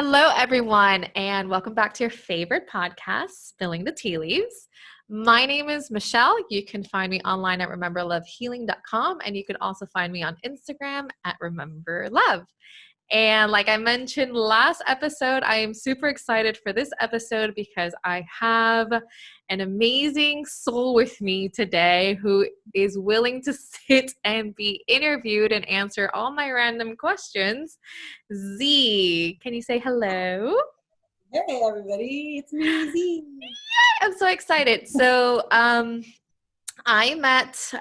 Hello, everyone, and welcome back to your favorite podcast, Spilling the Tea Leaves. My name is Michelle. You can find me online at rememberlovehealing.com, and you can also find me on Instagram at rememberlove. And like I mentioned last episode, I am super excited for this episode because I have an amazing soul with me today who is willing to sit and be interviewed and answer all my random questions. Zee, can you say hello? Hey everybody, it's me, Zee. I'm so excited. So I met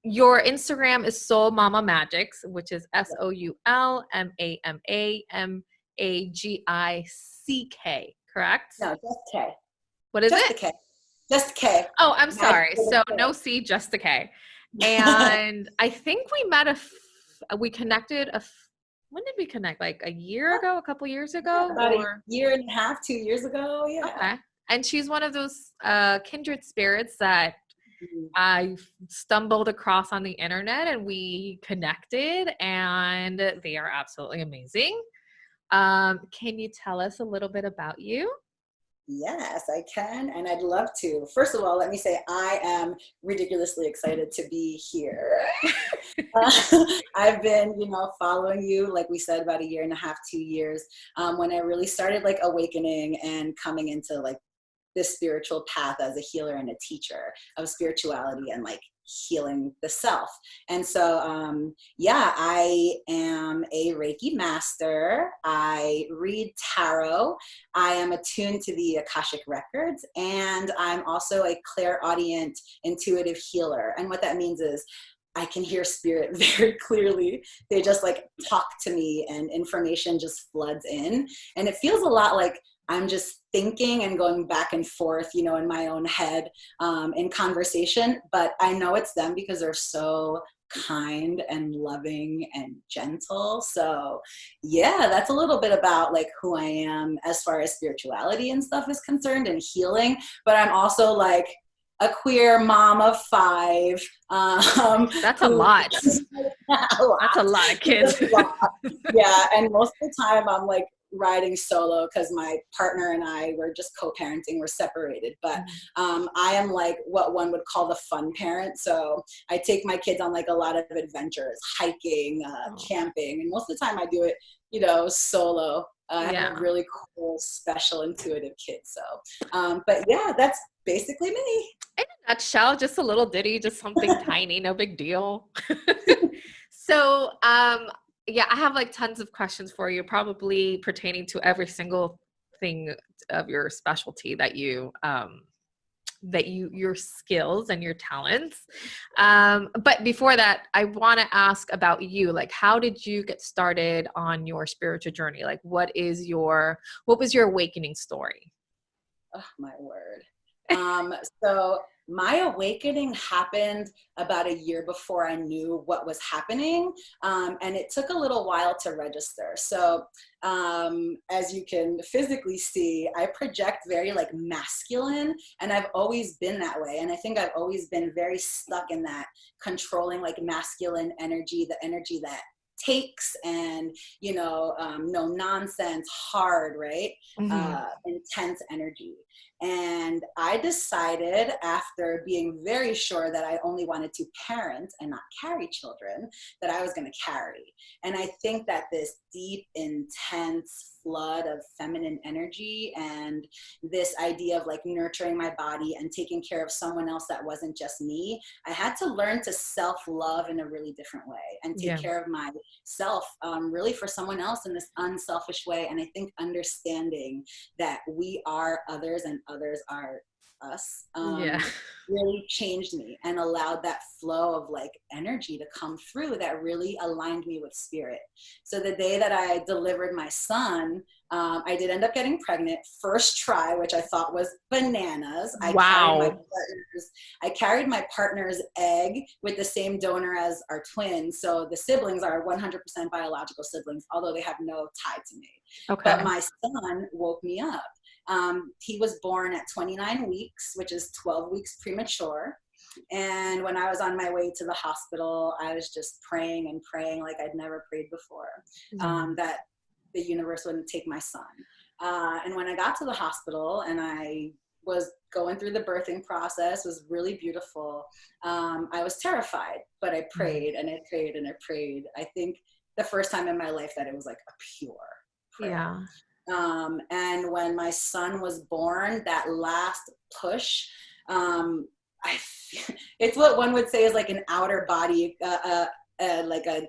your Instagram is Soul Mama Magics, which is SoulMamAMAGICK, correct? No, just K. What is Just the it? K. Just K. Oh, I'm Magic sorry. with So a no K. C, just the K. And I think we met we connected when did we connect? Like a year ago, a couple years ago, About a or year and a half, 2 years ago, yeah. okay. And she's one of those kindred spirits that Mhm. I stumbled across on the internet and we connected, and they are absolutely amazing. Can you tell us a little bit about you? Yes, I can, and I'd love to. First of all, let me say I am ridiculously excited to be here. I've been, following you, like we said, about a year and a half, 2 years, when I really started like awakening and coming into like this spiritual path as a healer and a teacher of spirituality and like healing the self. And so, I am a Reiki master. I read tarot. I am attuned to the Akashic Records, and I'm also a clairaudient intuitive healer. And what that means is I can hear spirit very clearly. They just like talk to me and information just floods in. And it feels a lot like I'm just thinking and going back and forth, in my own head in conversation. But I know it's them because they're so kind and loving and gentle. So yeah, that's a little bit about like who I am as far as spirituality and stuff is concerned and healing. But I'm also like a queer mom of 5. That's a lot. A lot. That's a lot of kids. Yeah, and most of the time I'm like riding solo because my partner and I were just co-parenting. We're separated, but I am like what one would call the fun parent. So I take my kids on like a lot of adventures, hiking, camping, and most of the time I do it, solo. I have a really cool, special, intuitive kid. So, but yeah, that's basically me. In a nutshell, just a little ditty, just something tiny, no big deal. So, yeah, I have like tons of questions for you, probably pertaining to every single thing of your specialty that your skills and your talents. But before that, I want to ask about you. Like, how did you get started on your spiritual journey? Like, what was your awakening story? Oh my word. So my awakening happened about a year before I knew what was happening. And it took a little while to register. So as you can physically see, I project very like masculine, and I've always been that way. And I think I've always been very stuck in that controlling like masculine energy, the energy that takes and no nonsense, hard, right? Intense energy. And I decided, after being very sure that I only wanted to parent and not carry children, that I was going to carry. And I think that this deep, intense flood of feminine energy and this idea of like nurturing my body and taking care of someone else that wasn't just me, I had to learn to self-love in a really different way and take care of myself really for someone else in this unselfish way. And I think understanding that we are others and others are us really changed me and allowed that flow of like energy to come through that really aligned me with spirit. So the day that I delivered my son, I did end up getting pregnant first try, which I thought was bananas. Wow. I carried my partner's egg with the same donor as our twins. So the siblings are 100% biological siblings, although they have no tie to me. Okay. But my son woke me up. He was born at 29 weeks, which is 12 weeks premature. And when I was on my way to the hospital, I was just praying and praying like I'd never prayed before. That the universe wouldn't take my son. And when I got to the hospital and I was going through the birthing process, was really beautiful. I was terrified, but I prayed and I prayed and I prayed. I think the first time in my life that it was like a pure prayer. Yeah. And when my son was born, that last push, it's what one would say is like an outer body, like a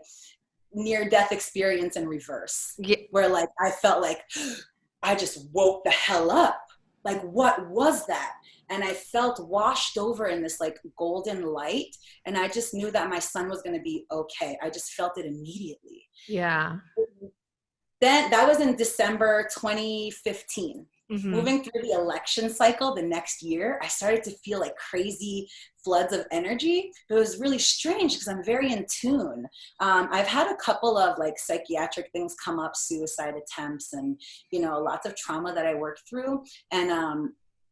near-death experience in reverse, where like I felt like I just woke the hell up. Like, what was that? And I felt washed over in this like golden light, and I just knew that my son was going to be okay. I just felt it immediately. Yeah. Then that was in December 2015. Mm-hmm. Moving through the election cycle the next year, I started to feel like crazy floods of energy. But it was really strange because I'm very in tune. I've had a couple of like psychiatric things come up, suicide attempts, and lots of trauma that I worked through. And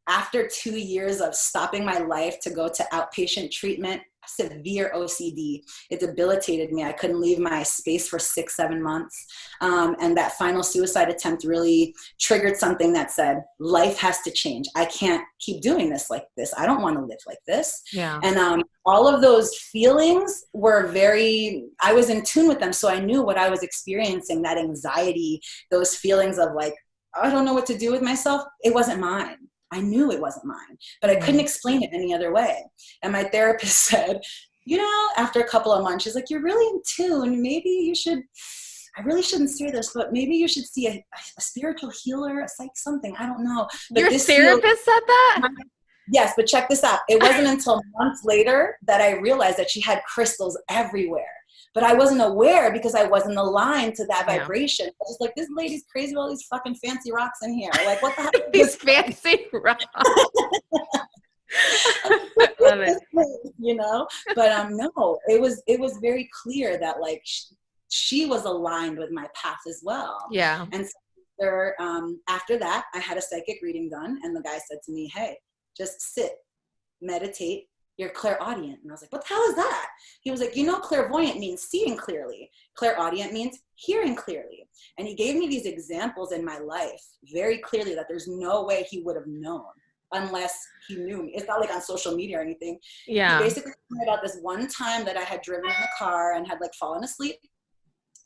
after 2 years of stopping my life to go to outpatient treatment, severe OCD, it debilitated me. I couldn't leave my space for 6-7 months. And that final suicide attempt really triggered something that said, life has to change. I can't keep doing this like this. I don't want to live like this. Yeah. And all of those feelings were I was in tune with them. So I knew what I was experiencing, that anxiety, those feelings of like, I don't know what to do with myself. It wasn't mine. I knew it wasn't mine, but I couldn't explain it any other way. And my therapist said, after a couple of months, she's like, you're really in tune. Maybe I really shouldn't say this, but maybe you should see a spiritual healer, a psych something. I don't know. But your therapist said that? Yes, but check this out. It wasn't until months later that I realized that she had crystals everywhere. But I wasn't aware because I wasn't aligned to that vibration. I was just like, this lady's crazy with all these fucking fancy rocks in here. Like, what the hell? These fancy rocks. Love it. But no, it was very clear that like she was aligned with my path as well. Yeah. And so after that, I had a psychic reading done, and the guy said to me, hey, just sit, meditate. You're clairaudient. And I was like, what the hell is that? He was like, clairvoyant means seeing clearly. Clairaudient means hearing clearly. And he gave me these examples in my life very clearly that there's no way he would have known unless he knew me. It's not like on social media or anything. Yeah. He basically told me about this one time that I had driven in the car and had like fallen asleep.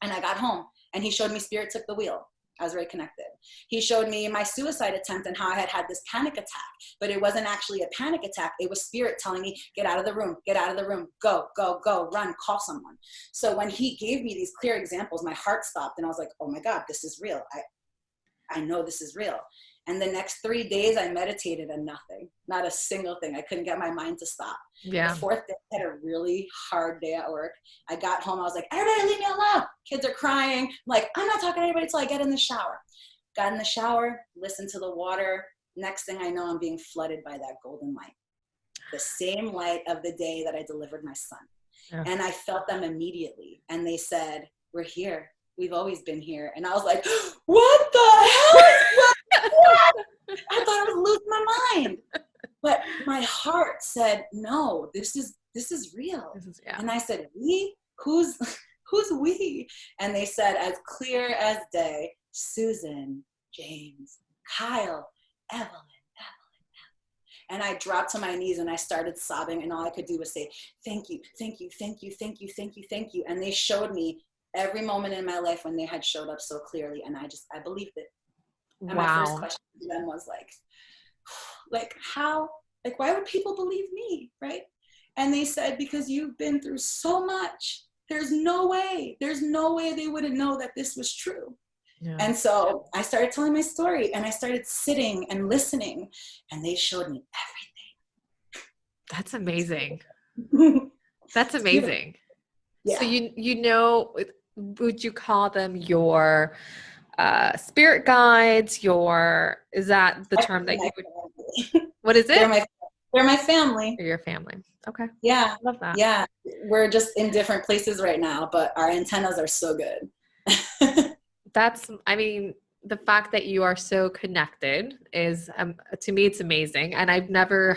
And I got home and he showed me spirit took the wheel. I was very connected. He showed me my suicide attempt and how I had this panic attack, but it wasn't actually a panic attack. It was spirit telling me, get out of the room, go, go, go, run, call someone. So when he gave me these clear examples, my heart stopped and I was like, oh my God, this is real. I know this is real. And the next 3 days I meditated and nothing, not a single thing. I couldn't get my mind to stop. Yeah. The fourth day, I had a really hard day at work. I got home. I was like, everybody leave me alone. Kids are crying. I'm like, I'm not talking to anybody until I get in the shower. Got in the shower, listened to the water. Next thing I know, I'm being flooded by that golden light. The same light of the day that I delivered my son. Yeah. And I felt them immediately. And they said, we're here. We've always been here. And I was like, what the hell? What? I thought I was losing my mind. But my heart said, no, this is real. And I said, we? Who's we? And they said, as clear as day, Susan, James, Kyle, Evelyn. And I dropped to my knees and I started sobbing, and all I could do was say, thank you, thank you, thank you, thank you, thank you, thank you. And they showed me every moment in my life when they had showed up so clearly, and I believed it. And my first question to them was like how, like, why would people believe me, right? And they said, because you've been through so much. There's no way they wouldn't know that this was true. Yeah. And so I started telling my story, and I started sitting and listening, and they showed me everything. That's amazing. That's amazing. Yeah. So would you call them your spirit guides? Is that the term that you would? What is it? They're my family. They're your family. Okay. Yeah. I love that. Yeah. We're just in different places right now, but our antennas are so good. The fact that you are so connected is, to me, it's amazing. And I've never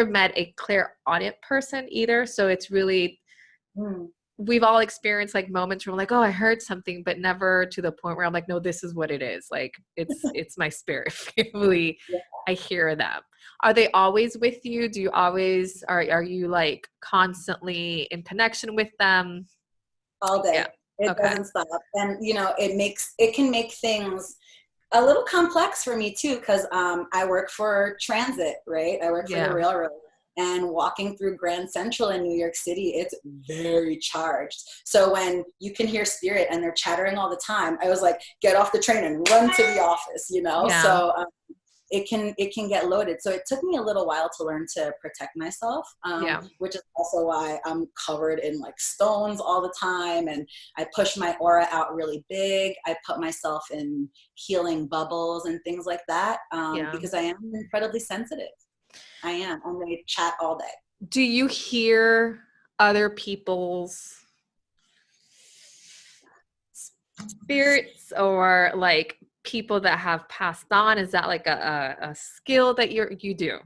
met a clairaudient person either. So it's really we've all experienced like moments where we're like, oh, I heard something, but never to the point where I'm like, no, this is what it is. Like it's my spirit family. Yeah. I hear them. Are they always with you? Do you always are you like constantly in connection with them? All Yeah. day. It Okay. doesn't stop. And it can make things a little complex for me too, because I work for transit, right? I work for the Yeah. railroad. And walking through Grand Central in New York City, it's very charged. So when you can hear spirit and they're chattering all the time, I was like, get off the train and run to the office, Yeah. So it can get loaded. So it took me a little while to learn to protect myself, Yeah. which is also why I'm covered in like stones all the time. And I push my aura out really big. I put myself in healing bubbles and things like that, Yeah. because I am incredibly sensitive. I am. I'm going to chat all day. Do you hear other people's spirits or like people that have passed on? Is that like a skill that you do?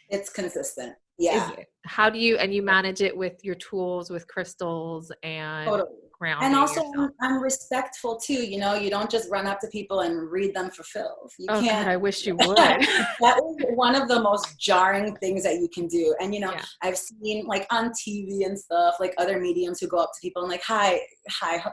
It's consistent. Is Yeah. it? How do you, and you manage it with your tools, with crystals and Totally. And grounding also, yourself? I'm respectful too. You don't just run up to people and read them for filth. You Oh God, can't. I wish you would. That is one of the most jarring things that you can do. And Yeah. I've seen like on TV and stuff, like other mediums who go up to people and like, hi, hi.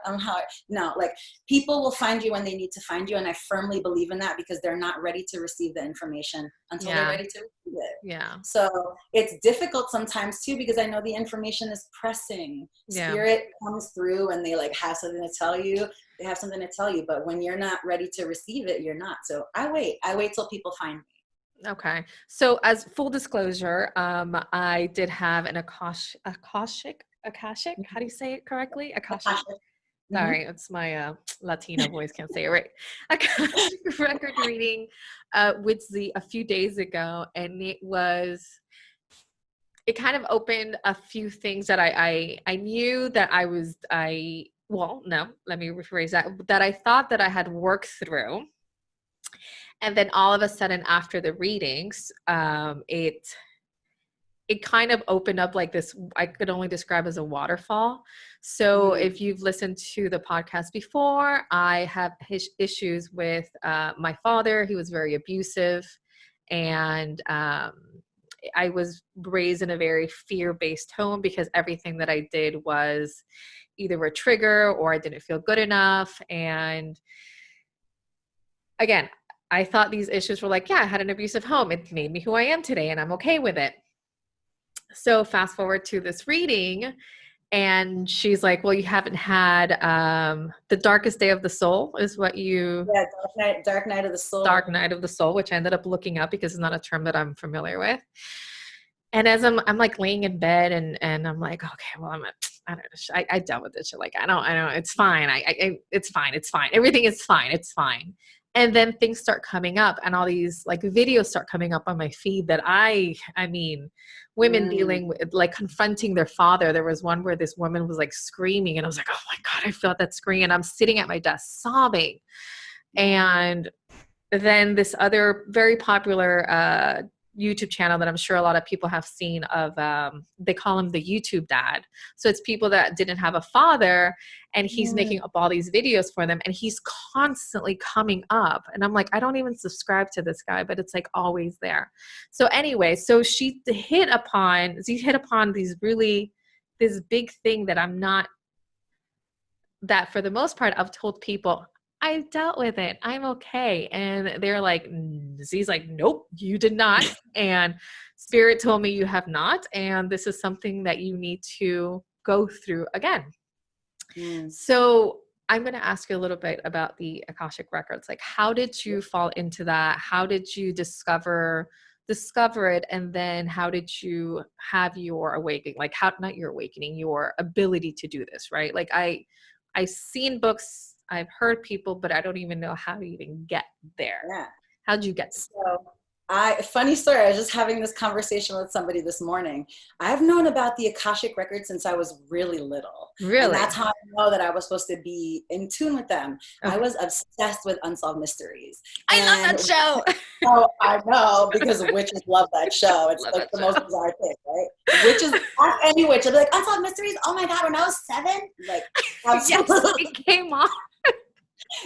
No, like people will find you when they need to find you, and I firmly believe in that because they're not ready to receive the information until they're Yeah. ready to receive it. Yeah. So it's difficult sometimes too, because I know the information is pressing. Yeah. Spirit comes through and they like have something to tell you. They have something to tell you, but when you're not ready to receive it, you're not. So I wait till people find me. Okay. So as full disclosure, I did have an Akashic, how do you say it correctly? Akashic. Akashic. Sorry, it's my Latina voice, can't say it right. Akashic record reading with Zee a few days ago, and it kind of opened a few things that I knew that well, no, let me rephrase that I thought that I had worked through. And then all of a sudden after the readings, it kind of opened up like this, I could only describe as a waterfall. So if you've listened to the podcast before, I have issues with my father. He was very abusive, and I was raised in a very fear-based home because everything that I did was either a trigger or I didn't feel good enough. And again, I thought these issues were like, yeah, I had an abusive home. It made me who I am today, and I'm okay with it. So fast forward to this reading, and she's like, well, you haven't had the darkest day of the soul is what you... Yeah, dark night of the soul. Dark night of the soul, which I ended up looking up because it's not a term that I'm familiar with. And as I'm like laying in bed and I'm like, okay, well, I don't know. I dealt with this shit. Like, I don't, it's fine. It's fine. It's fine. Everything is fine. It's fine. And then things start coming up and all these like videos start coming up on my feed that I mean, women dealing with like confronting their father. There was one where this woman was like screaming and I was like, oh my God, I felt that scream. And I'm sitting at my desk sobbing. And then this other very popular YouTube channel that I'm sure a lot of people have seen of, they call him the YouTube dad. So it's people that didn't have a father and he's making up all these videos for them and he's constantly coming up. And I'm like, I don't even subscribe to this guy, but it's like always there. So anyway, so she hit upon this big thing that I'm not, that for the most part, I've told people, I dealt with it. I'm okay. And they're like, Zee's like, nope, you did not. And spirit told me you have not. And this is something that you need to go through again. So I'm going to ask you a little bit about the Akashic Records. Like, how did you fall into that? How did you discover it? And then how did you have your awakening? Like not your awakening, your ability to do this, right? Like I've seen books, I've heard people, but I don't even know how to even get there. Yeah. How'd you get? So Funny story, I was just having this conversation with somebody this morning. I've known about the Akashic Records since I was really little. And Really? that's how I know that I was supposed to be in tune with them. I Okay. was obsessed with Unsolved Mysteries. I love And that show. oh, I know, because witches love that show. It's Love like that the most show. bizarre thing, right? Witches, ask any witch, they'll be like, Unsolved Mysteries, oh my God, when I was 7? Like, Yes, absolutely. it came on.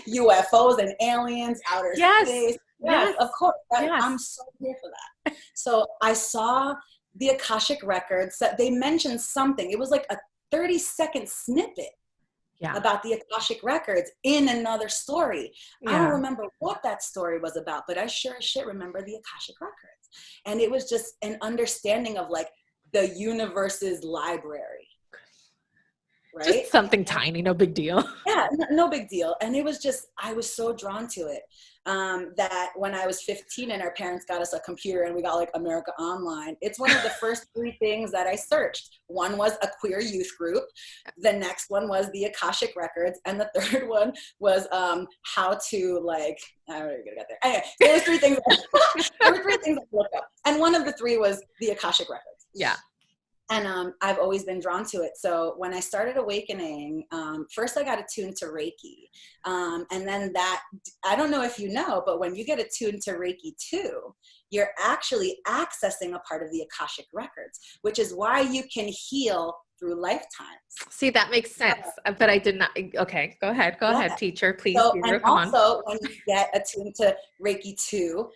UFOs and aliens, outer Yes. space. Yes, Yes. of course. Yes. I'm so here for that. So I saw the Akashic Records that they mentioned something. It was like a 30-second snippet Yeah. about the Akashic Records in another story. I don't Yeah. remember what that story was about, but I sure as shit remember the Akashic Records. And it was just an understanding of like the universe's library. Right? Just something tiny, no big deal. Yeah, no big deal. And it was just, I was so drawn to it that when I was 15 and our parents got us a computer and we got like America Online, it's one of the first 3 things that I searched. One was a queer youth group. The next one was the Akashic Records. And the third one was how to like, I don't know if I got there. Anyway, there were 3 things. There were 3 things I looked up. And one of the 3 was the Akashic Records. Yeah. And I've always been drawn to it. So when I started awakening, first I got attuned to Reiki. And then that, I don't know if you know, but when you get attuned to Reiki too, you're actually accessing a part of the Akashic Records, which is why you can heal through lifetimes. See, that makes sense. But I did not. Okay, go ahead. Go ahead, teacher. Please. So, Come and on. also when you get attuned to Reiki too,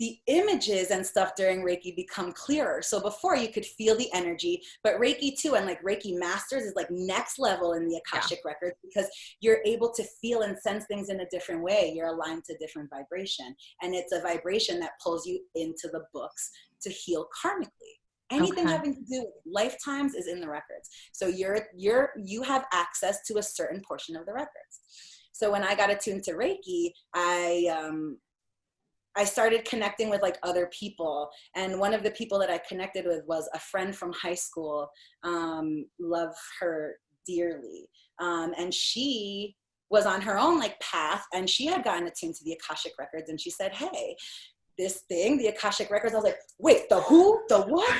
the images and stuff during Reiki become clearer. So before you could feel the energy, but Reiki 2 and like Reiki Masters is like next level in the Akashic Records because you're able to feel and sense things in a different way. You're aligned to different vibration. And it's a vibration that pulls you into the books to heal karmically. Anything having to do with lifetimes is in the records. So you have access to a certain portion of the records. So when I got attuned to Reiki, I started connecting with like other people. And one of the people that I connected with was a friend from high school. Love her dearly. And she was on her own like path and she had gotten attuned to the Akashic Records and she said, hey, this thing, the Akashic Records. I was like, wait, the who, the what?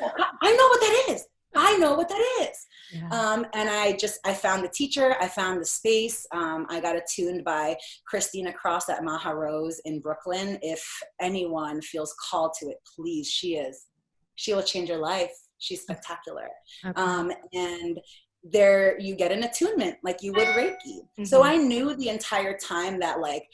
I know what that is. I know what that is. Yeah. And I found the teacher, I found the space. I got attuned by Christina Cross at Maha Rose in Brooklyn. If anyone feels called to it, please, she will change your life. She's spectacular. Okay. And there you get an attunement like you would Reiki. Mm-hmm. So I knew the entire time that like,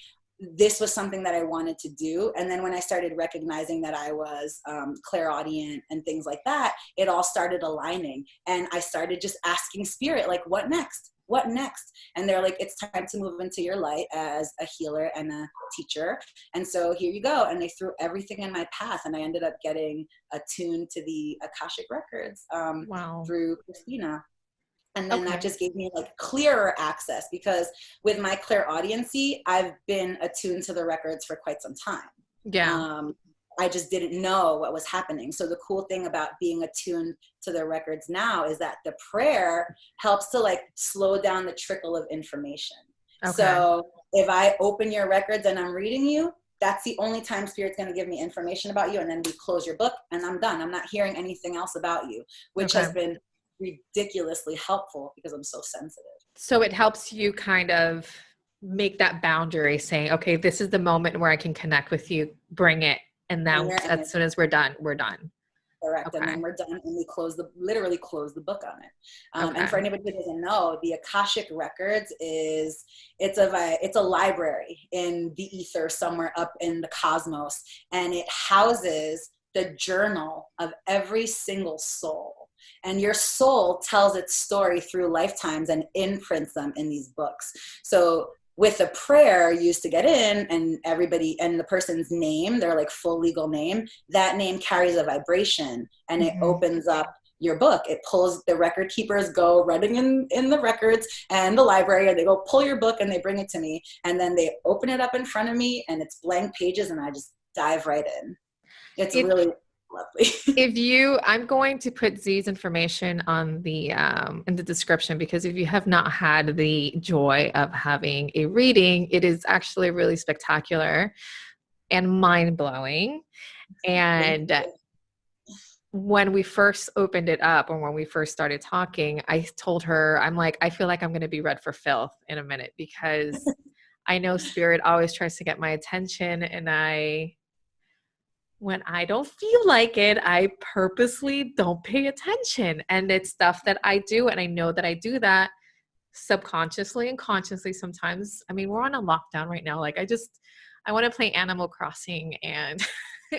this was something that I wanted to do. And then when I started recognizing that I was clairaudient and things like that, it all started aligning. And I started just asking spirit, like, what next? What next? And they're like, it's time to move into your light as a healer and a teacher. And so here you go. And they threw everything in my path. And I ended up getting attuned to the Akashic Records through Christina. And then that just gave me like clearer access because with my clairaudiency, I've been attuned to the records for quite some time. Yeah. I just didn't know what was happening. So the cool thing about being attuned to the records now is that the prayer helps to like slow down the trickle of information. Okay. So if I open your records and I'm reading you, that's the only time Spirit's going to give me information about you. And then we close your book and I'm done. I'm not hearing anything else about you, which has been ridiculously helpful because I'm so sensitive. So it helps you kind of make that boundary saying, okay, this is the moment where I can connect with you, bring it. And now as soon as we're done, we're done. Correct. Okay. And then we're done and we literally close the book on it. And for anybody who doesn't know, the Akashic Records it's a library in the ether somewhere up in the cosmos. And it houses the journal of every single soul. And your soul tells its story through lifetimes and imprints them in these books. So with a prayer used to get in and everybody and the person's name, their like full legal name, that name carries a vibration and it opens up your book. It pulls, the record keepers go running in the records and the library and they go pull your book and they bring it to me. And then they open it up in front of me and it's blank pages and I just dive right in. It's really lovely. I'm going to put Zee's information on the in the description because if you have not had the joy of having a reading, it is actually really spectacular. and mind-blowing. Thank And you. when we first opened it up and when we first started talking, I told her, I'm like, I feel like I'm going to be read for filth in a minute, because I know spirit always tries to get my attention, and when I don't feel like it, I purposely don't pay attention. And it's stuff that I do, and I know that I do that subconsciously and consciously sometimes. I mean, we're on a lockdown right now. Like, I want to play Animal Crossing and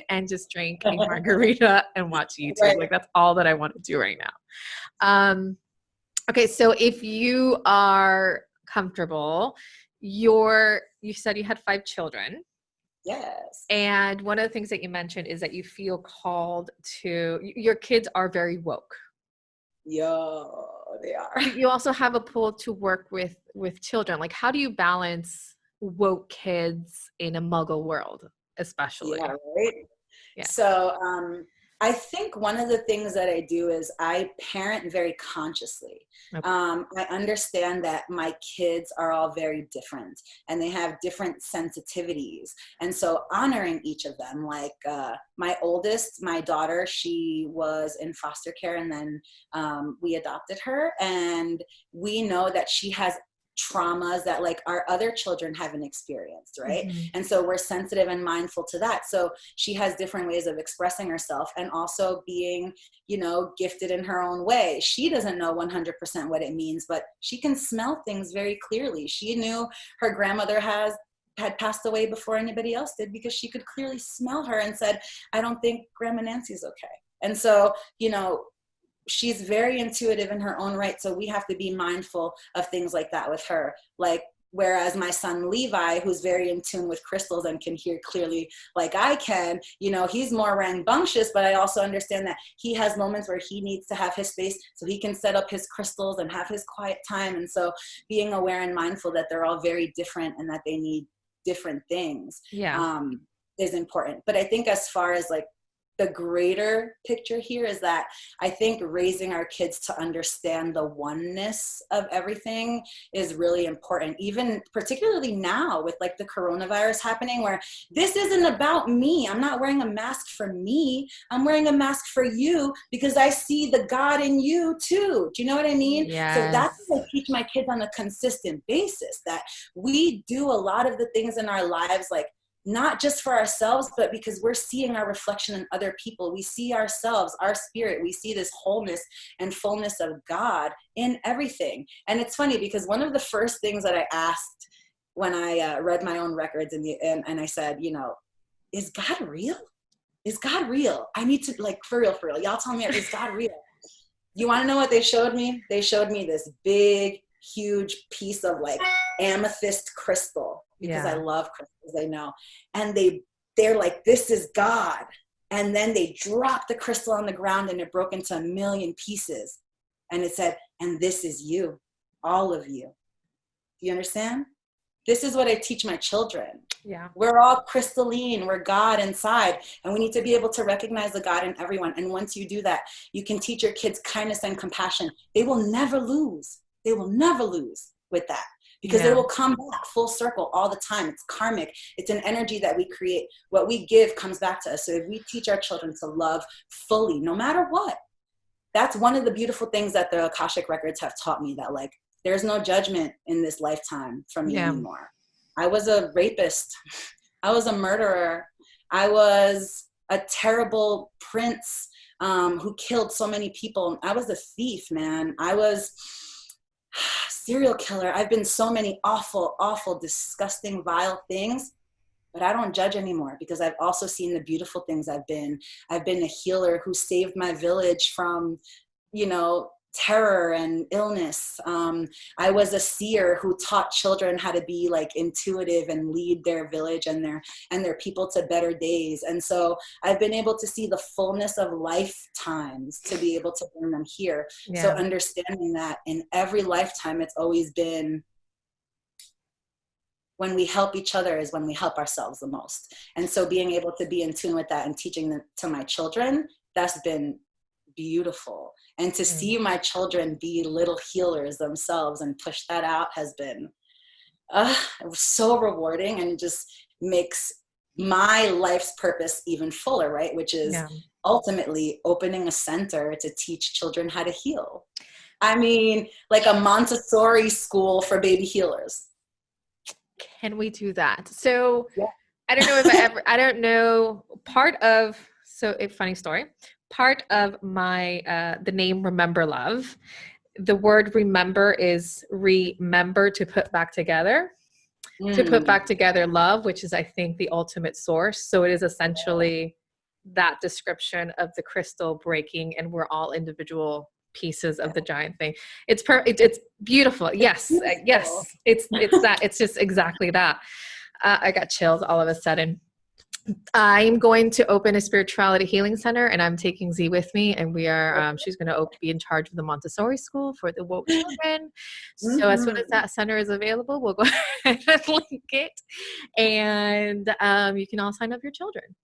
and just drink a margarita and watch YouTube. Right. Like, that's all that I want to do right now. Okay, so if you are comfortable, you said you had 5 children. Yes. And one of the things that you mentioned is that you feel called to, your kids are very woke. Yo, they are. You also have a pull to work with children. Like, how do you balance woke kids in a muggle world, especially? Yeah, right. Yeah. So I think one of the things that I do is I parent very consciously. Okay. I understand that my kids are all very different and they have different sensitivities. And so honoring each of them, like my oldest, my daughter, she was in foster care, and then we adopted her. And we know that she has traumas that like our other children haven't experienced, right? Mm-hmm. And so we're sensitive and mindful to that. So she has different ways of expressing herself, and also being, you know, gifted in her own way. She doesn't know 100% what it means, but she can smell things very clearly. She knew her grandmother had passed away before anybody else did, because she could clearly smell her and said, I don't think Grandma Nancy's okay. And so, you know, she's very intuitive in her own right. So we have to be mindful of things like that with her. Like, whereas my son Levi, who's very in tune with crystals and can hear clearly like I can, you know, he's more rambunctious, but I also understand that he has moments where he needs to have his space so he can set up his crystals and have his quiet time. And so being aware and mindful that they're all very different and that they need different things is important. But I think as far as like the greater picture here is that I think raising our kids to understand the oneness of everything is really important, even particularly now with like the coronavirus happening, where this isn't about me. I'm not wearing a mask for me. I'm wearing a mask for you because I see the God in you too. Do you know what I mean? Yes. So that's what I teach my kids on a consistent basis, that we do a lot of the things in our lives, like not just for ourselves, but because we're seeing our reflection in other people. We see ourselves, our spirit, we see this wholeness and fullness of God in everything. And it's funny because one of the first things that I asked when I read my own records and I said, you know, is God real? Is God real? I need to, like, for real, y'all tell me, is God real? You want to know what they showed me? They showed me this big, huge piece of like amethyst crystal, because I love crystals, they know. And they're like, this is God. And then they dropped the crystal on the ground and it broke into 1,000,000 pieces. And it said, and this is you, all of you. Do you understand? This is what I teach my children. Yeah. We're all crystalline. We're God inside. And we need to be able to recognize the God in everyone. And once you do that, you can teach your kids kindness and compassion. They will never lose. They will never lose with that, because they will come back full circle all the time. It's karmic. It's an energy that we create. What we give comes back to us. So if we teach our children to love fully, no matter what, that's one of the beautiful things that the Akashic Records have taught me, that like, there's no judgment in this lifetime from me anymore. I was a rapist. I was a murderer. I was a terrible prince who killed so many people. I was a thief, man. I was serial killer. I've been so many awful, awful, disgusting, vile things, but I don't judge anymore, because I've also seen the beautiful things I've been. I've been a healer who saved my village from, you know, terror and illness. I was a seer who taught children how to be like intuitive and lead their village and their people to better days. And so I've been able to see the fullness of lifetimes to be able to bring them here. So understanding that in every lifetime, it's always been, when we help each other is when we help ourselves the most. And so being able to be in tune with that and teaching that to my children, that's been beautiful. And to see my children be little healers themselves and push that out has been so rewarding, and just makes my life's purpose even fuller, right? Which is Yeah. ultimately opening a center to teach children how to heal. I mean, like a Montessori school for baby healers. Can we do that? So Yeah. I don't know if I don't know, so a funny story, part of my, the name Remember Love, the word remember is remember, to put back together. To put Mm. back together love, which is, I think, the ultimate source. So it is essentially that description of the crystal breaking, and we're all individual pieces of the giant thing. It's beautiful. Yes, yes. Beautiful. It's that. It's just exactly that. I got chills all of a sudden. I'm going to open a spirituality healing center, and I'm taking Z with me, and we are, she's going to be in charge of the Montessori school for the woke children. So as soon as that center is available, we'll go ahead and link it, and you can all sign up your children.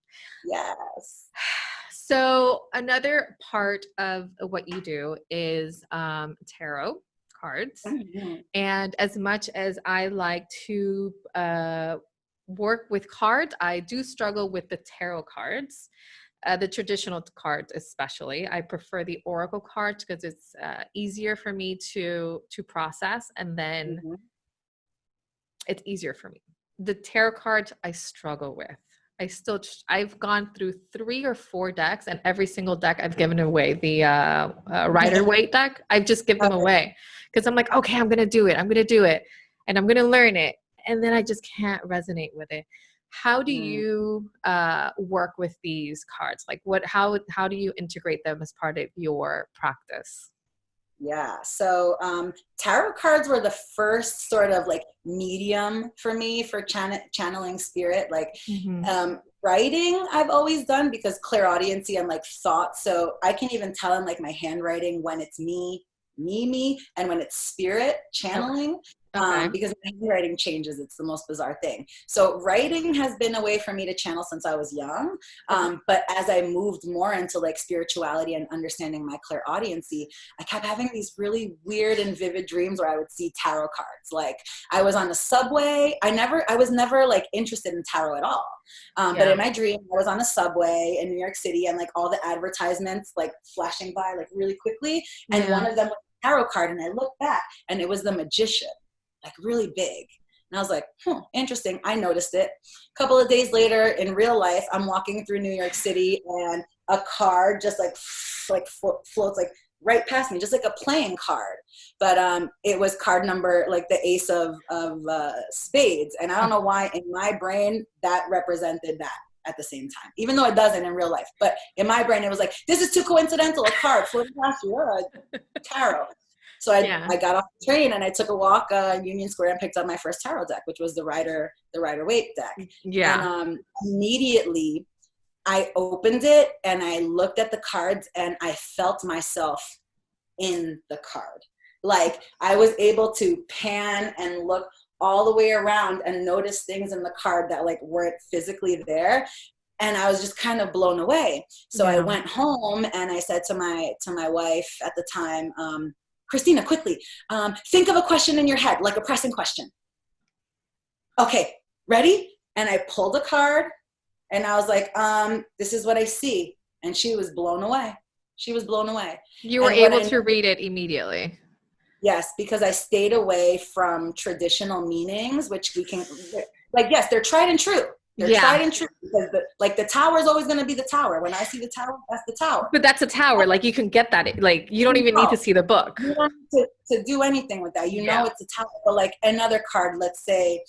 Yes. So another part of what you do is tarot cards. Mm-hmm. And as much as I like to work with cards, I do struggle with the tarot cards, the traditional cards especially. I prefer the oracle cards because it's easier for me to process, and then Mm-hmm. it's easier for me. The tarot cards I struggle with. I've gone through 3 or 4 decks, and every single deck I've given away. The Rider-Waite deck, I've just give them Okay. away because I'm like, okay, I'm gonna do it, and I'm gonna learn it, and then I just can't resonate with it. How do Mm. you work with these cards? Like, how do you integrate them as part of your practice? Yeah. So tarot cards were the first sort of like medium for me for channeling spirit. Like Mm-hmm. writing I've always done because clairaudiency and like thought. So I can even tell in like my handwriting when it's me, and when it's spirit channeling. Okay. Because my handwriting changes. It's the most bizarre thing. So writing has been a way for me to channel since I was young. But as I moved more into like spirituality and understanding my clairaudiency, I kept having these really weird and vivid dreams where I would see tarot cards. Like I was on the subway. I was never like interested in tarot at all. But in my dream, I was on a subway in New York City, and like all the advertisements like flashing by like really quickly. And one of them was a tarot card, and I looked back and it was the Magician, like really big. And I was like, interesting. I noticed it. A couple of days later in real life, I'm walking through New York City, and a card just like floats like right past me, just like a playing card. But it was card number, like the ace of spades. And I don't know why in my brain that represented that at the same time, even though it doesn't in real life. But in my brain, it was like, this is too coincidental, a card floating past you, tarot. So I got off the train and I took a walk in Union Square and picked up my first tarot deck, which was the Rider-Waite deck. Yeah. And immediately I opened it and I looked at the cards and I felt myself in the card. Like I was able to pan and look all the way around and notice things in the card that like weren't physically there. And I was just kind of blown away. So I went home and I said to my wife at the time, Christina, quickly, think of a question in your head, like a pressing question. Okay, ready? And I pulled a card and I was like, this is what I see. And she was blown away. She was blown away. You were able to read it immediately. Yes, because I stayed away from traditional meanings, which we can, like, yes, they're tried and true. They're tried and true because the tower is always going to be the tower. When I see the tower, that's the tower. But that's a tower. Like you can get that. Like you don't even need to see the book. You don't need to do anything with that. You know it's a tower. But like another card, let's say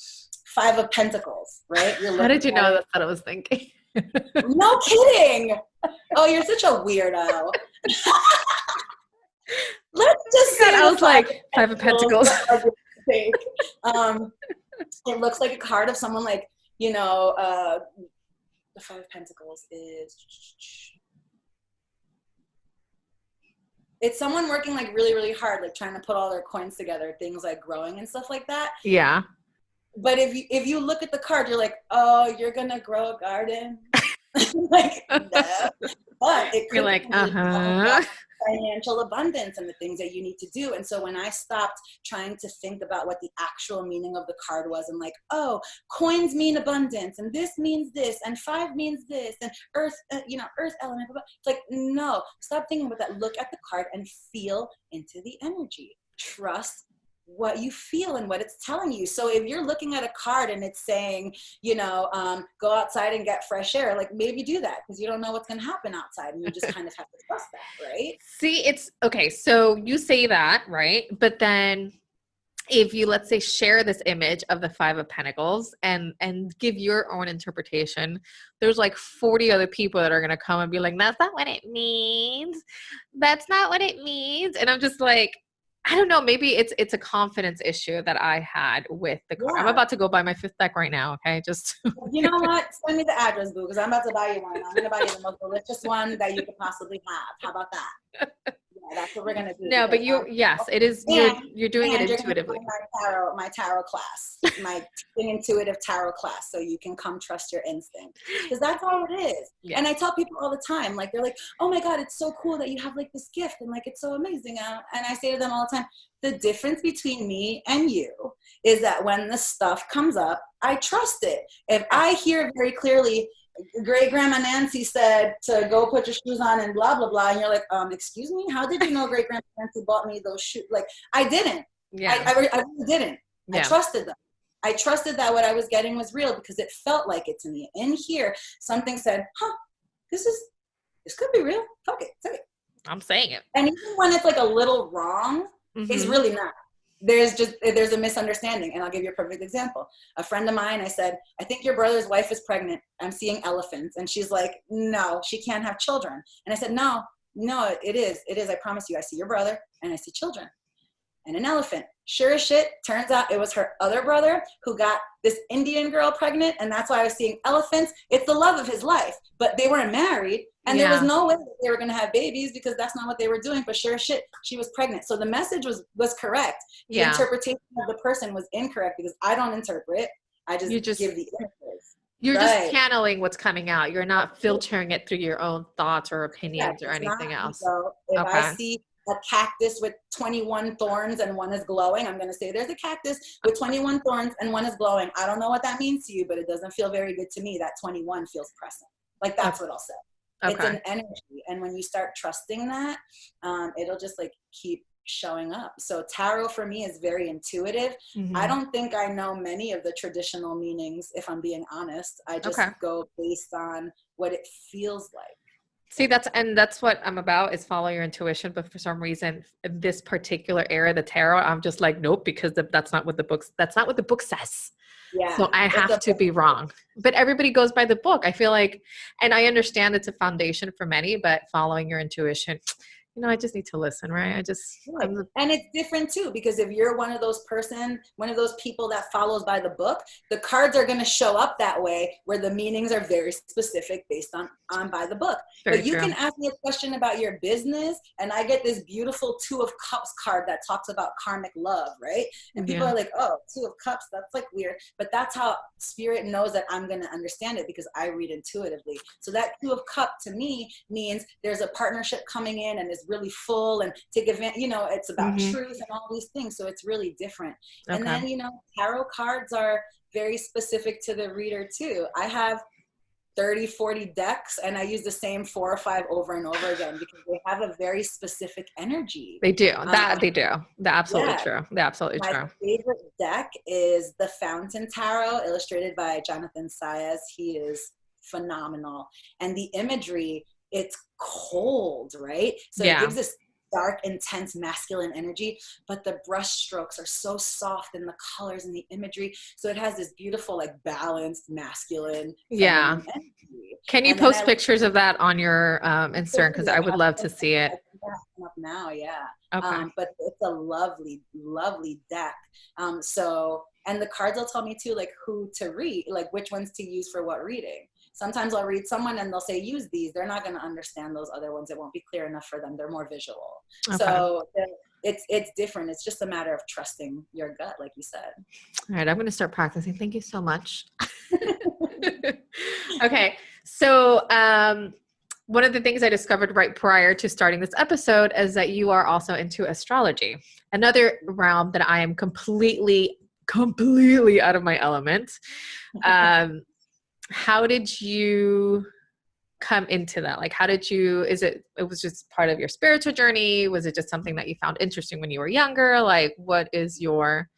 5 of Pentacles, right? How did you know that's what I was thinking? No kidding. Oh, you're such a weirdo. Let's just say I was like 5 of Pentacles. It looks like a card of someone like, the 5 of Pentacles is, it's someone working like really, really hard, like trying to put all their coins together, things like growing and stuff like that. Yeah. But if you look at the card, you're like, oh, you're gonna grow a garden. Like, no. But it could you're like, financial abundance and the things that you need to do. And so when I stopped trying to think about what the actual meaning of the card was, and like, oh, coins mean abundance, and this means this, and 5 means this, and earth, earth element, it's like, no, stop thinking about that. Look at the card and feel into the energy. Trust what you feel and what it's telling you. So if you're looking at a card and it's saying, go outside and get fresh air, like maybe do that, because you don't know what's going to happen outside, and you just kind of have to trust that, right? See, it's okay. So you say that, right? But then if you, let's say, share this image of the 5 of Pentacles and give your own interpretation, there's like 40 other people that are going to come and be like, that's not what it means. That's not what it means. And I'm just like, I don't know, maybe it's a confidence issue that I had with the card. I'm about to go buy my 5th deck right now, okay? Just you know what? Send me the address, boo, because I'm about to buy you one. I'm going to buy you the most delicious one that you could possibly have. How about that? Yeah, that's what we're going to do. No, but yes, it is. You're doing it intuitively. My tarot class, my intuitive tarot class, so you can come trust your instinct, because that's all it is. Yeah. And I tell people all the time, like, they're like, oh my God, it's so cool that you have like this gift, and like, it's so amazing. And I say to them all the time, the difference between me and you is that when the stuff comes up, I trust it. If I hear very clearly, great grandma Nancy said to go put your shoes on and blah, blah, blah. And you're like, excuse me, how did you know great grandma Nancy bought me those shoes? Like, I didn't. Yeah. I really didn't. Yeah. I trusted them. I trusted that what I was getting was real because it felt like it to me. In here, something said, this could be real. Fuck it. Say it. I'm saying it. And even when it's like a little wrong, it's really not. There's a misunderstanding. And I'll give you a perfect example. A friend of mine, I said, I think your brother's wife is pregnant. I'm seeing elephants. And she's like, no, she can't have children. And I said, no, it is. I promise you. I see your brother and I see children and an elephant. Sure as shit, turns out it was her other brother who got this Indian girl pregnant. And that's why I was seeing elephants. It's the love of his life, but they weren't married. And there was no way that they were going to have babies because that's not what they were doing. But sure as shit, she was pregnant. So the message was correct. The interpretation of the person was incorrect because I don't interpret. I just give the images. You're just channeling what's coming out. You're not filtering it through your own thoughts or opinions or anything else. So if I see a cactus with 21 thorns and one is glowing, I'm going to say there's a cactus with 21 thorns and one is glowing. I don't know what that means to you, but it doesn't feel very good to me. That 21 feels present. Like that's what I'll say. Okay. It's an energy. And when you start trusting that, it'll just like keep showing up. So tarot for me is very intuitive. I don't think I know many of the traditional meanings, if I'm being honest. I just go based on what it feels like. See, that's what I'm about, is follow your intuition. But for some reason, this particular era, the tarot, I'm just like, nope, because that's not what the book says. Yeah. So I have to be wrong. But everybody goes by the book. I feel like, and I understand it's a foundation for many, but following your intuition, I just need to listen, right? And it's different too, because if you're one of those people that follows by the book, the cards are going to show up that way, where the meanings are very specific based on by the book. But you can ask me a question about your business, and I get this beautiful 2 of Cups card that talks about karmic love, right? And people are like, oh, 2 of Cups, that's like weird. But that's how spirit knows that I'm going to understand it, because I read intuitively. So that 2 of Cups to me means there's a partnership coming in and it's really full and take advantage, it's about truth and all these things. So it's really different. Okay. And then, tarot cards are very specific to the reader too. I have 30, 40 decks and I use the same 4 or 5 over and over again because they have a very specific energy. They do. They do. They're absolutely true. They're absolutely true. My favorite deck is the Fountain Tarot, illustrated by Jonathan Saez. He is phenomenal. And the imagery, it's cold, right? So it gives this dark, intense, masculine energy, but the brush strokes are so soft and the colors and the imagery. So it has this beautiful, like, balanced, masculine energy. Can you post pictures of that on your Instagram? Because I would love to see it. Up now, yeah. Okay. But it's a lovely, lovely deck. And the cards will tell me too, like, who to read, like which ones to use for what reading. Sometimes I'll read someone and they'll say, use these. They're not going to understand those other ones. It won't be clear enough for them. They're more visual. Okay. So it's different. It's just a matter of trusting your gut, like you said. All right. I'm going to start practicing. Thank you so much. Okay. So one of the things I discovered right prior to starting this episode is that you are also into astrology, another realm that I am completely out of my element. How did you come into that? Like, how did you, it was just part of your spiritual journey? Was it just something that you found interesting when you were younger? Like, what is your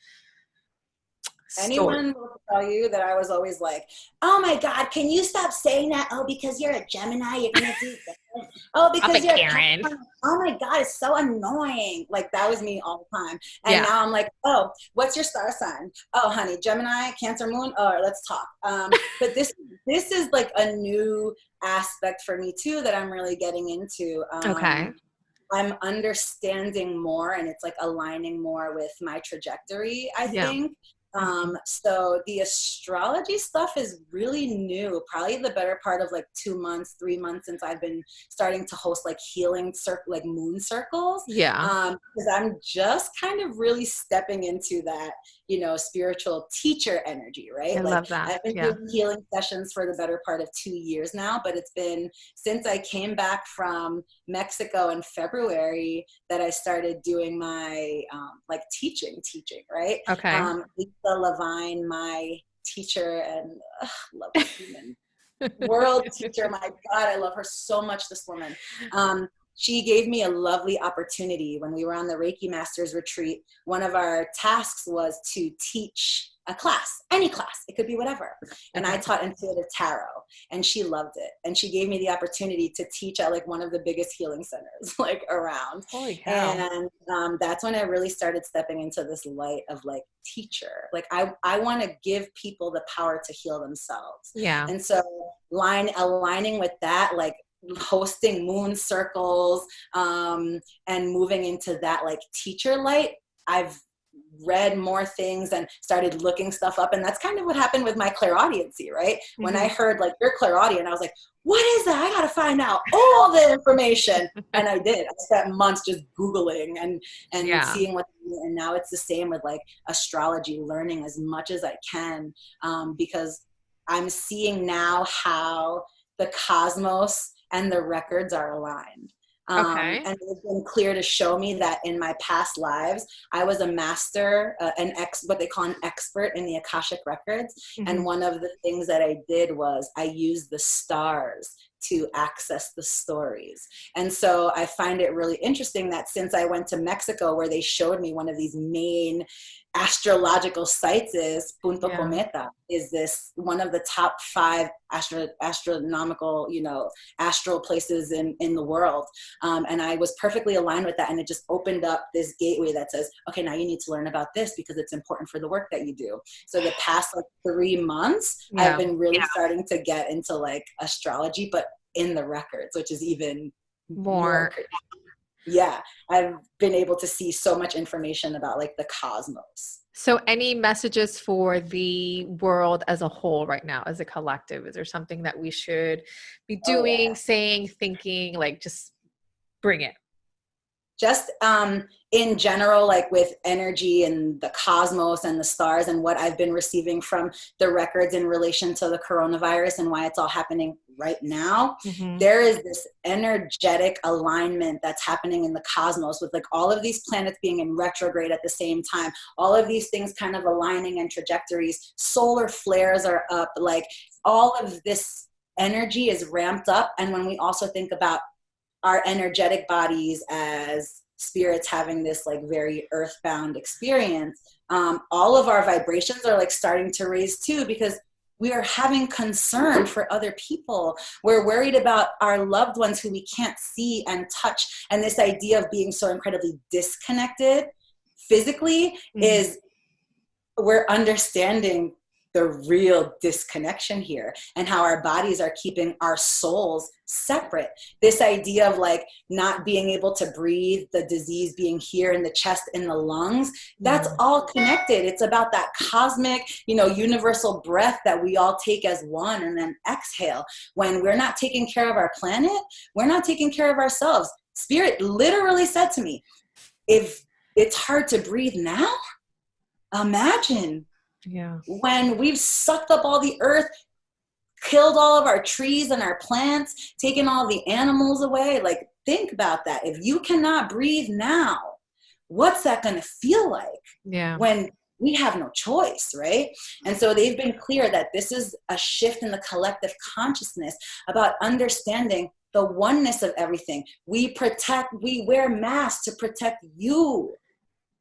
story? Anyone will tell you that I was always like, oh my God, can you stop saying that? Oh, because you're a Gemini, you're going to do that. Oh, because you're Karen. Oh my God, it's so annoying. Like, that was me all the time. And now I'm like, oh, what's your star sign? Oh, honey, Gemini, Cancer moon. Oh, let's talk. But this is like a new aspect for me too that I'm really getting into. Okay. I'm understanding more, and it's like aligning more with my trajectory, I think. So the astrology stuff is really new, probably the better part of like 2 months, 3 months since I've been starting to host like healing like moon circles. Because I'm just kind of really stepping into that, you know, spiritual teacher energy, right? I love that. I've been doing healing sessions for the better part of 2 years now, but it's been since I came back from Mexico in February that I started doing my like teaching, right? Okay. Lisa Levine, my teacher and love human world teacher. My God, I love her so much, this woman. She gave me a lovely opportunity when we were on the Reiki Masters retreat. One of our tasks was to teach a class, any class, it could be whatever. And I taught intuitive tarot, and she loved it. And she gave me the opportunity to teach at like one of the biggest healing centers like around. Holy cow. And that's when I really started stepping into this light of like teacher. Like I want to give people the power to heal themselves. Yeah. And so aligning with that, like hosting moon circles and moving into that like teacher light, I've read more things and started looking stuff up, and that's kind of what happened with my clairaudiency, right? When I heard like you're clairaudient, I was like, what is that? I gotta find out all the information. And I did. I spent months just Googling and seeing what, and now it's the same with like astrology, learning as much as I can, because I'm seeing now how the cosmos and the records are aligned. And it's been clear to show me that in my past lives, I was a master, what they call an expert in the Akashic Records. And one of the things that I did was I used the stars to access the stories. And so I find it really interesting that since I went to Mexico, where they showed me one of these main astrological sites is Punto Cometa, is this one of the top 5 astronomical, you know, astral places in the world. And I was perfectly aligned with that. And it just opened up this gateway that says, okay, now you need to learn about this because it's important for the work that you do. So the past like 3 months, I've been really starting to get into like astrology, but in the records, which is even more crazy. Yeah, I've been able to see so much information about like the cosmos. So any messages for the world as a whole right now, as a collective? Is there something that we should be doing, saying, thinking, like just bring it? Just in general, like with energy and the cosmos and the stars and what I've been receiving from the records in relation to the coronavirus and why it's all happening right now, there is this energetic alignment that's happening in the cosmos with like all of these planets being in retrograde at the same time, all of these things kind of aligning and trajectories, solar flares are up, like all of this energy is ramped up. And when we also think about our energetic bodies as spirits having this like very earthbound experience, all of our vibrations are like starting to raise too, because we are having concern for other people. We're worried about our loved ones who we can't see and touch. And this idea of being so incredibly disconnected physically is, we're understanding the real disconnection here and how our bodies are keeping our souls separate. This idea of like not being able to breathe, the disease being here in the chest, in the lungs, that's all connected. It's about that cosmic, you know, universal breath that we all take as one and then exhale. When we're not taking care of our planet, we're not taking care of ourselves. Spirit literally said to me, if it's hard to breathe now, imagine when we've sucked up all the earth, killed all of our trees and our plants, taken all the animals away. Like, think about that. If you cannot breathe now, what's that going to feel like when we have no choice, right? And so they've been clear that this is a shift in the collective consciousness about understanding the oneness of everything. We wear masks to protect you,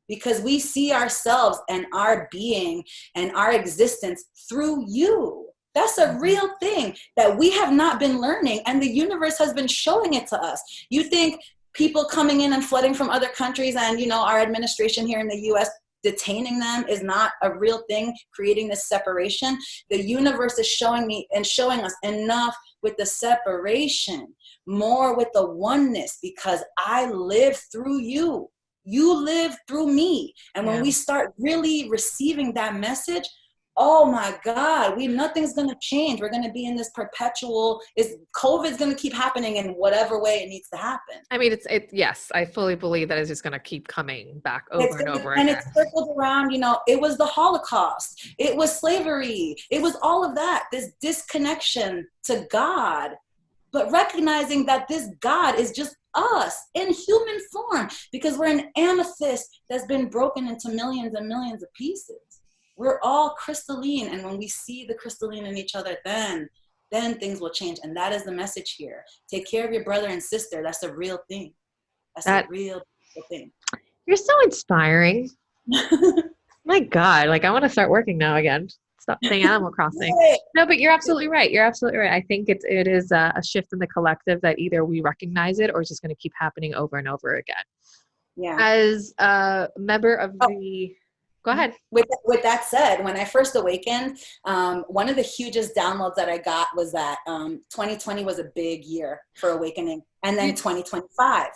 because we see ourselves and our being and our existence through you. That's a real thing that we have not been learning, and the universe has been showing it to us. You think people coming in and flooding from other countries and, you know, our administration here in the US detaining them is not a real thing, creating this separation? The universe is showing me and showing us enough with the separation, more with the oneness, because I live through you. You live through me. And when we start really receiving that message, oh my God, nothing's going to change. We're going to be in this perpetual, COVID's going to keep happening in whatever way it needs to happen. I mean, yes, I fully believe that it's just going to keep coming back over and over and again. it's circled around, you know, it was the Holocaust, it was slavery, it was all of that, this disconnection to God, but recognizing that this God is just us in human form, because we're an amethyst that's been broken into millions and millions of pieces. We're all crystalline, and when we see the crystalline in each other, then things will change. And that is the message here. Take care of your brother and sister. That's a real thing. That's a real thing. You're so inspiring. My God, like I want to start working now again. Stop saying Animal Crossing. No, but you're absolutely right. You're absolutely right. I think it is a shift in the collective that either we recognize it or it's just going to keep happening over and over again. Yeah. As a member of the... Go ahead. With that said, when I first awakened, one of the hugest downloads that I got was that 2020 was a big year for awakening, and then 2025.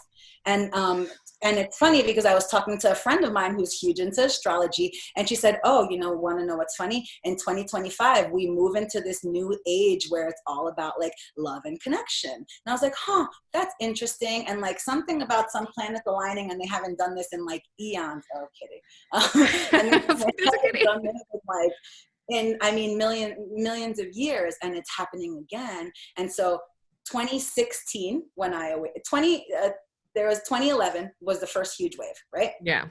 And it's funny because I was talking to a friend of mine who's huge into astrology, and she said, oh, you know, want to know what's funny? In 2025, we move into this new age where it's all about like love and connection. And I was like, that's interesting. And like something about some planets aligning, and they haven't done this in like eons. Oh, kidding. And they haven't done this in like, millions of years, and it's happening again. And so 2016, when there was 2011 was the first huge wave, right? Yeah.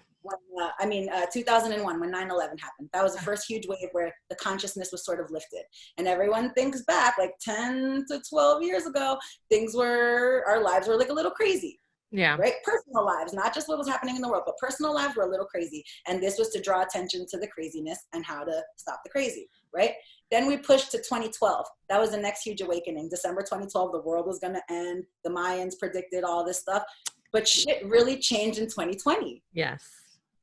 2001 when 9/11 happened. That was the first huge wave where the consciousness was sort of lifted. And everyone thinks back like 10 to 12 years ago, our lives were like a little crazy. Yeah. Right? Personal lives, not just what was happening in the world, but personal lives were a little crazy. And this was to draw attention to the craziness and how to stop the crazy, right? Then we pushed to 2012. That was the next huge awakening. December 2012, the world was going to end. The Mayans predicted all this stuff. But shit really changed in 2020. Yes.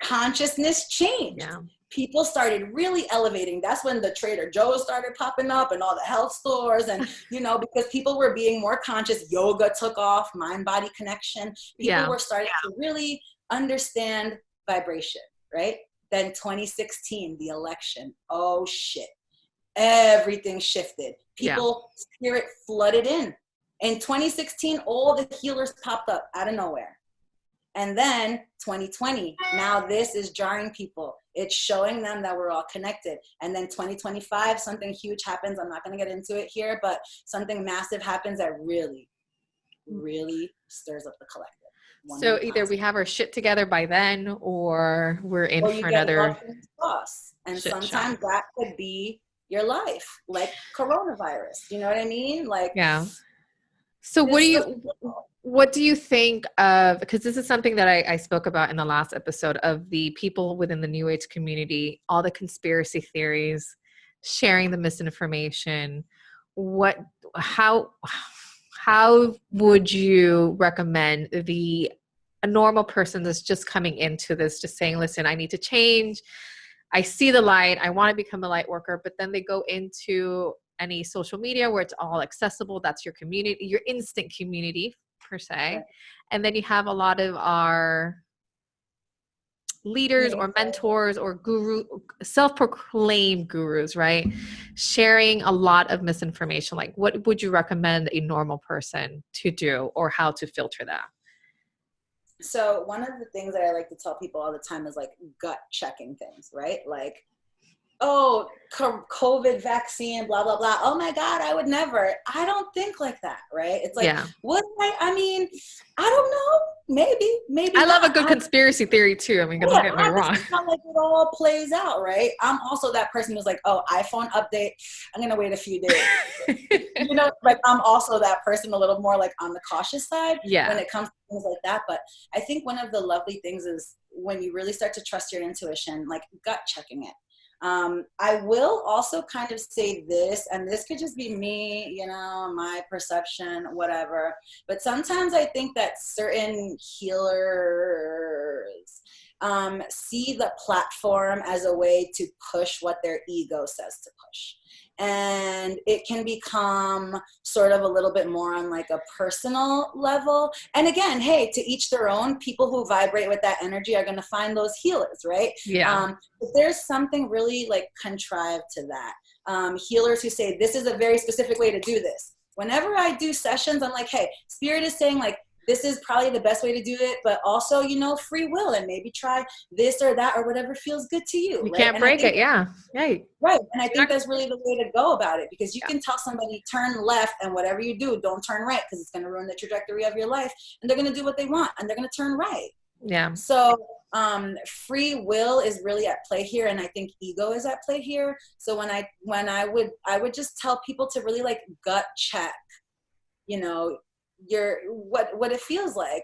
Consciousness changed. Yeah. People started really elevating. That's when the Trader Joe's started popping up and all the health stores. And, you know, because people were being more conscious, yoga took off, mind-body connection. People were starting to really understand vibration, right? Then 2016, the election. Oh, shit. Everything shifted. People, spirit flooded in. In 2016, all the healers popped up out of nowhere. And then 2020, now this is jarring people. It's showing them that we're all connected. And then 2025, something huge happens. I'm not going to get into it here, but something massive happens that really, really stirs up the collective. So either we have our shit together by then, or we're in for another loss. And sometimes that could be your life, like coronavirus. You know what I mean? Like, yeah. So what do you think of, because this is something that I spoke about in the last episode, of the people within the New Age community, all the conspiracy theories, sharing the misinformation. How would you recommend a normal person that's just coming into this, just saying, listen, I need to change. I see the light. I want to become a light worker. But then they go into any social media where it's all accessible. That's your community, your instant community per se. Right. And then you have a lot of our leaders or mentors or self-proclaimed gurus, right? Sharing a lot of misinformation. Like, what would you recommend a normal person to do, or how to filter that? So one of the things that I like to tell people all the time is like gut checking things, right? Like, oh, COVID vaccine, blah, blah, blah. Oh my God, I would never. I don't think like that, right? It's like, Yeah. I mean, I don't know. Maybe I love a not. good conspiracy theory too. I mean, don't get me wrong. It's not like it all plays out, right? I'm also that person who's like, oh, iPhone update, I'm going to wait a few days. You know, like I'm also that person a little more like on the cautious side when it comes to things like that. But I think one of the lovely things is when you really start to trust your intuition, like gut checking it. I will also kind of say this, and this could just be me, you know, my perception, whatever. But sometimes I think that certain healers see the platform as a way to push what their ego says to push. And it can become sort of a little bit more on like a personal level. And again, hey, to each their own. People who vibrate with that energy are going to find those healers, right? Yeah. But there's something really like contrived to that. Healers who say, this is a very specific way to do this. Whenever I do sessions, I'm like, hey, Spirit is saying like, this is probably the best way to do it, but also, you know, free will, and maybe try this or that or whatever feels good to you. You can't break it. Yeah. Right. Right. And I think that's really the way to go about it, because you can tell somebody turn left, and whatever you do, don't turn right, because it's going to ruin the trajectory of your life, and they're going to do what they want, and they're going to turn right. Yeah. So free will is really at play here, and I think ego is at play here. So when I would just tell people to really like gut check, you know, your what it feels like.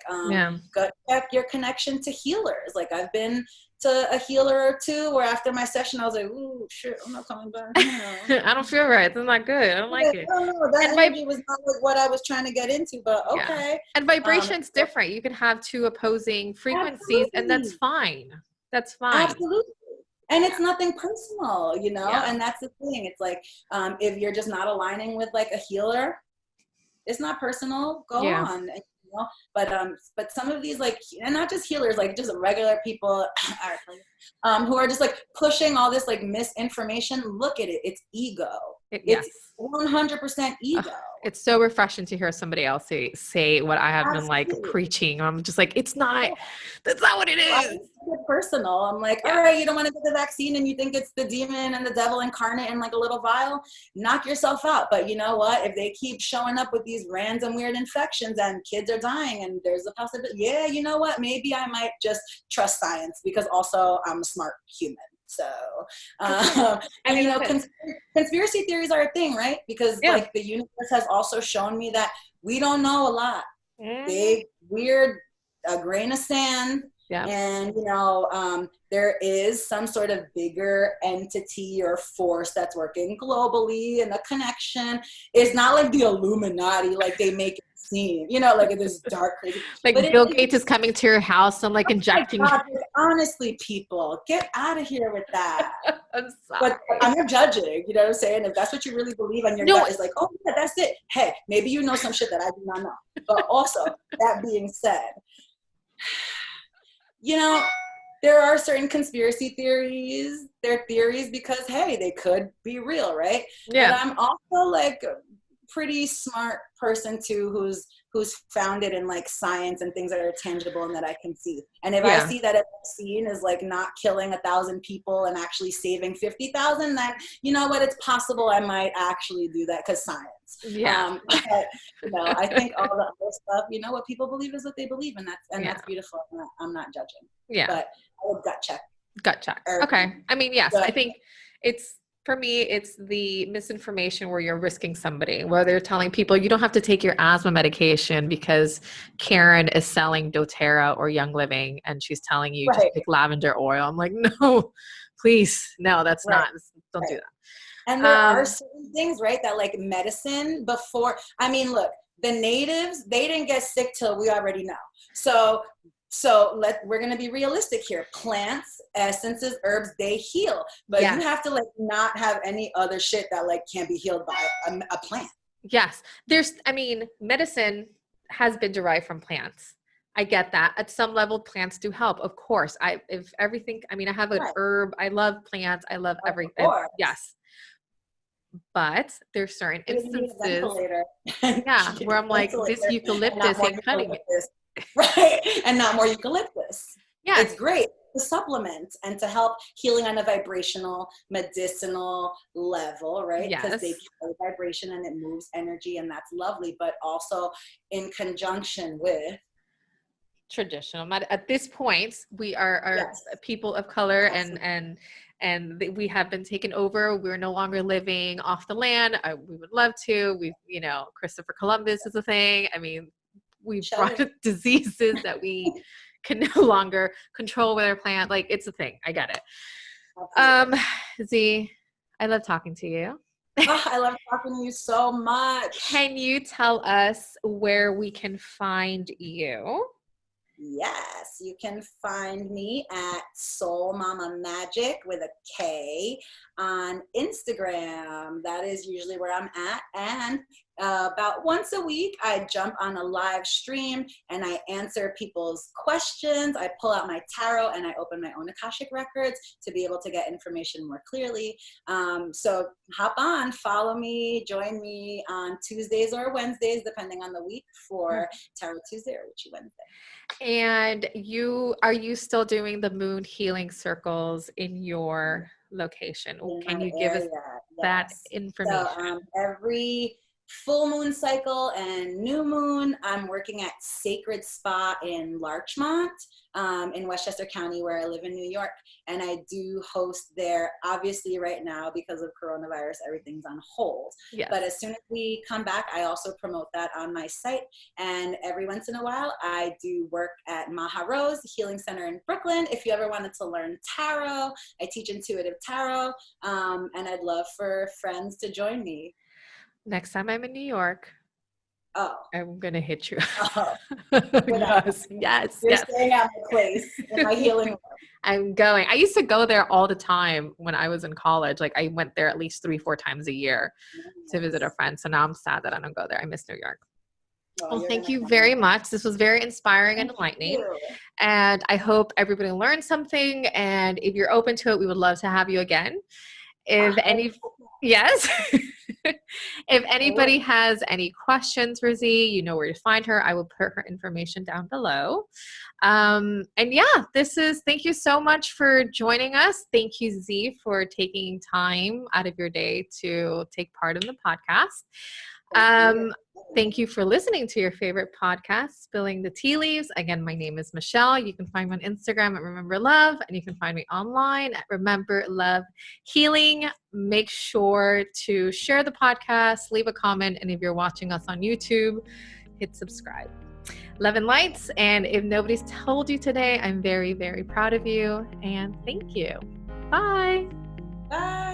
Gut check your connection to healers. Like I've been to a healer or two where after my session I was like, ooh, shit, I'm not coming back. I don't feel right. It's not good. I don't like it. I don't know. That energy was not like what I was trying to get into, but okay. Yeah. And vibration's different. You can have two opposing frequencies, and that's fine. That's fine. Absolutely. And it's nothing personal, you know? And that's the thing. It's like, if you're just not aligning with like a healer, it's not personal. Go on. You know? But some of these like, and not just healers, like just regular people who are just like pushing all this like misinformation. Look at it. It's ego. It's 100% ego. It's so refreshing to hear somebody else say what I have been like preaching. I'm just like, it's not, that's not what it is. It's personal. I'm like, all right, you don't want to get the vaccine and you think it's the demon and the devil incarnate in like a little vial, knock yourself out. But you know what? If they keep showing up with these random weird infections and kids are dying and there's a possibility, you know what? Maybe I might just trust science, because also I'm a smart human. So, and you know, conspiracy theories are a thing, right? Because like the universe has also shown me that we don't know a lot. Big, weird, a grain of sand. And, you know, there is some sort of bigger entity or force that's working globally, and the connection is not like the Illuminati, like they make it seem, you know, like this dark, crazy. Like Bill Gates is coming to your house and like injecting. God, honestly, people, get out of here with that. I'm sorry. But I'm not judging, you know what I'm saying? If that's what you really believe and your gut is like, oh yeah, that's it. Hey, maybe you know some shit that I do not know. But also, that being said, you know, there are certain conspiracy theories. They're theories because, hey, they could be real, right? Yeah. But I'm also like a pretty smart person too, who's founded in like science and things that are tangible and that I can see. And if I see that a vaccine is like not killing 1,000 people and actually saving 50,000, then you know what? It's possible I might actually do that, because science. But, you know, I think all the other stuff, you know, what people believe is what they believe, and that's beautiful. I'm not judging. But I would gut check. Okay. I mean, yes, I think for me, it's the misinformation where you're risking somebody, where they're telling people you don't have to take your asthma medication because Karen is selling doTERRA or Young Living, and she's telling you just take lavender oil. I'm like, no, please. No, that's not, don't do that. And there are certain things, right, that like medicine before, I mean, look, the natives, they didn't get sick till we already know. So we're going to be realistic here. Plants, essences, herbs, they heal, but you have to like not have any other shit that like can't be healed by a plant. Yes. Medicine has been derived from plants. I get that. At some level, plants do help. Of course. I have an herb. I love plants. I love everything. Yes. But there's certain instances where I'm like, this eucalyptus ain't cutting it. Right. And not more eucalyptus. Yeah. It's great. the supplements and to help healing on a vibrational, medicinal level, right? Because they Yes. carry vibration and it moves energy, and that's lovely, but also in conjunction with Traditional at this point we are yes, people of color, absolutely. we have been taken over. We're no longer living off the land. We would love to. We, Christopher Columbus is a thing. I mean, we brought Shelly. diseases that we can no longer control with our plant. Like, it's a thing. I get it. um Absolutely. Z, I love talking to you. Oh, I love talking to you so much. Can you tell us where we can find you? Yes, you can find me at Soul Mama Magic with a K on Instagram. That is usually where I'm at. And about once a week, I jump on a live stream and I answer people's questions. I pull out my tarot and I open my own Akashic Records to be able to get information more clearly. So hop on, follow me, join me on Tuesdays or Wednesdays, depending on the week, for Tarot Tuesday or Witchy Wednesday. And are you still doing the moon healing circles in your location? In Can my you give us area, that yes. So information? every full moon cycle and new moon, I'm working at Sacred Spa in Larchmont, in Westchester County, where I live in New York. And I do host there. Obviously, right now, because of coronavirus, everything's on hold. Yes. But as soon as we come back, I also promote that on my site. And every once in a while, I do work at Maha Rose Healing Center in Brooklyn. If you ever wanted to learn tarot, I teach intuitive tarot. And I'd love for friends to join me. Next time I'm in New York, Oh, I'm gonna hit you. oh, Yes. you're staying at my place in my healing room. I'm going. I used to go there all the time when I was in college. Like, I went there at least 3-4 times a year to visit a friend. So now I'm sad that I don't go there. I miss New York. Well, You're thank gonna you come very back. much. This was very inspiring and Thank enlightening. you. And I hope everybody learned something. And if you're open to it, we would love to have you again. If any, yes. If anybody has any questions for Z, you know where to find her. I will put her information down below. And yeah, thank you so much for joining us. Thank you, Z, for taking time out of your day to take part in the podcast. Thank you for listening to your favorite podcast, Spilling the Tea Leaves. Again, my name is Michelle. You can find me on Instagram at Remember Love, and you can find me online at Remember Love Healing. Make sure to share the podcast, leave a comment, and if you're watching us on YouTube, hit subscribe. Love and lights. And if nobody's told you today, I'm very, very proud of you. And thank you. Bye. Bye.